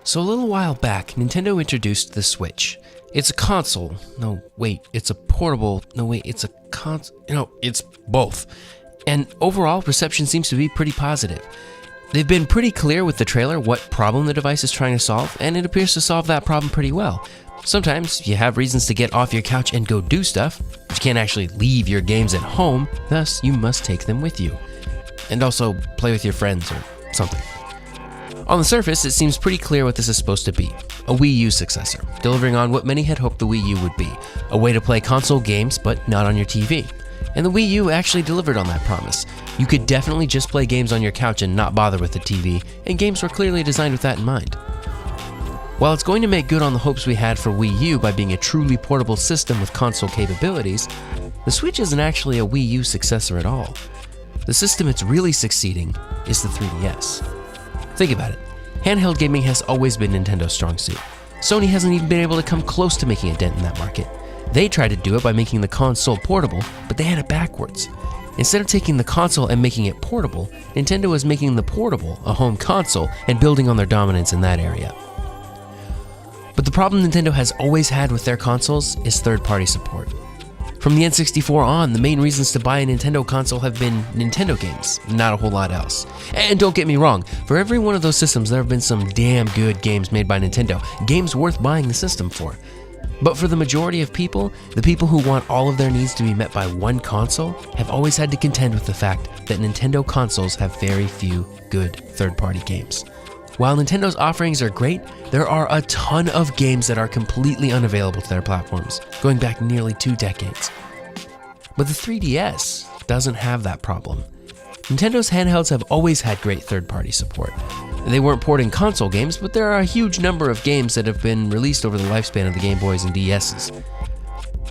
So a little while back, Nintendo introduced the Switch. It's a console. No, wait, it's a portable. No, wait, it's a console. No, it's both. And overall, reception seems to be pretty positive. They've been pretty clear with the trailer what problem the device is trying to solve, and it appears to solve that problem pretty well. Sometimes you have reasons to get off your couch and go do stuff, but you can't actually leave your games at home, thus you must take them with you. And also play with your friends or something. On the surface, it seems pretty clear what this is supposed to be. A Wii U successor, delivering on what many had hoped the Wii U would be. A way to play console games, but not on your TV. And the Wii U actually delivered on that promise. You could definitely just play games on your couch and not bother with the TV, and games were clearly designed with that in mind. While it's going to make good on the hopes we had for Wii U by being a truly portable system with console capabilities, the Switch isn't actually a Wii U successor at all. The system it's really succeeding is the 3DS. Think about it. Handheld gaming has always been Nintendo's strong suit. Sony hasn't even been able to come close to making a dent in that market. They tried to do it by making the console portable, but they had it backwards. Instead of taking the console and making it portable, Nintendo is making the portable a home console and building on their dominance in that area. But the problem Nintendo has always had with their consoles is third-party support. From the N64 on, the main reasons to buy a Nintendo console have been Nintendo games, not a whole lot else. And don't get me wrong, for every one of those systems there have been some damn good games made by Nintendo, games worth buying the system for. But for the majority of people, the people who want all of their needs to be met by one console have always had to contend with the fact that Nintendo consoles have very few good third-party games. While Nintendo's offerings are great, there are a ton of games that are completely unavailable to their platforms, going back nearly 2 decades. But the 3DS doesn't have that problem. Nintendo's handhelds have always had great third-party support. They weren't porting console games, but there are a huge number of games that have been released over the lifespan of the Game Boys and DS's.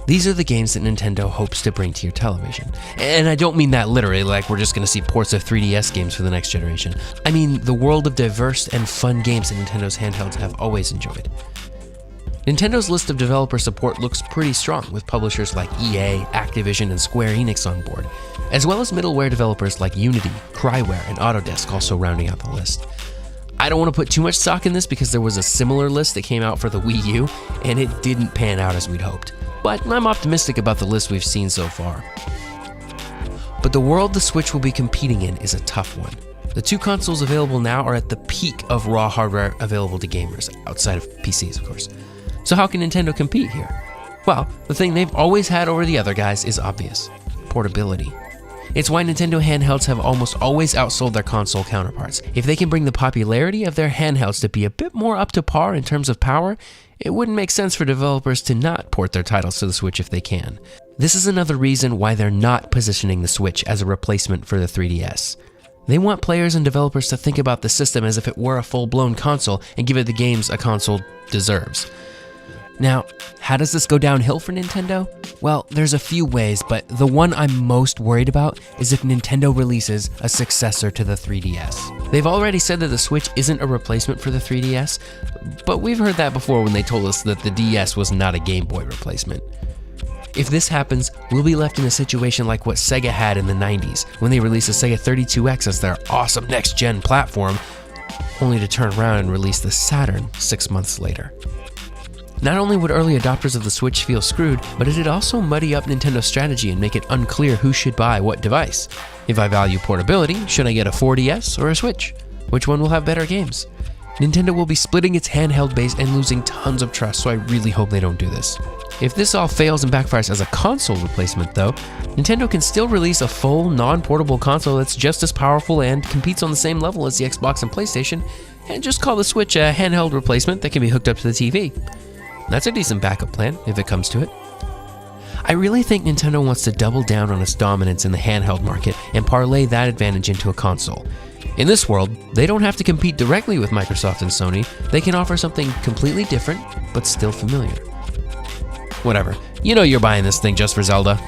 These are the games that Nintendo hopes to bring to your television. And I don't mean that literally, like we're just going to see ports of 3DS games for the next generation. I mean the world of diverse and fun games that Nintendo's handhelds have always enjoyed. Nintendo's list of developer support looks pretty strong, with publishers like EA, Activision, and Square Enix on board, as well as middleware developers like Unity, Cryware, and Autodesk also rounding out the list. I don't want to put too much stock in this because there was a similar list that came out for the Wii U, and it didn't pan out as we'd hoped. But I'm optimistic about the list we've seen so far. But the world the Switch will be competing in is a tough one. The 2 consoles available now are at the peak of raw hardware available to gamers, outside of PCs, of course. So how can Nintendo compete here? Well, the thing they've always had over the other guys is obvious: portability. It's why Nintendo handhelds have almost always outsold their console counterparts. If they can bring the popularity of their handhelds to be a bit more up to par in terms of power, it wouldn't make sense for developers to not port their titles to the Switch if they can. This is another reason why they're not positioning the Switch as a replacement for the 3DS. They want players and developers to think about the system as if it were a full-blown console and give it the games a console deserves. Now, how does this go downhill for Nintendo? Well, there's a few ways, but the one I'm most worried about is if Nintendo releases a successor to the 3DS. They've already said that the Switch isn't a replacement for the 3DS, but we've heard that before when they told us that the DS was not a Game Boy replacement. If this happens, we'll be left in a situation like what Sega had in the 90s, when they released the Sega 32X as their awesome next-gen platform, only to turn around and release the Saturn 6 months later. Not only would early adopters of the Switch feel screwed, but it'd also muddy up Nintendo's strategy and make it unclear who should buy what device. If I value portability, should I get a 4DS or a Switch? Which one will have better games? Nintendo will be splitting its handheld base and losing tons of trust, so I really hope they don't do this. If this all fails and backfires as a console replacement though, Nintendo can still release a full, non-portable console that's just as powerful and competes on the same level as the Xbox and PlayStation, and just call the Switch a handheld replacement that can be hooked up to the TV. That's a decent backup plan, if it comes to it. I really think Nintendo wants to double down on its dominance in the handheld market and parlay that advantage into a console. In this world, they don't have to compete directly with Microsoft and Sony. They can offer something completely different, but still familiar. Whatever. You know you're buying this thing just for Zelda.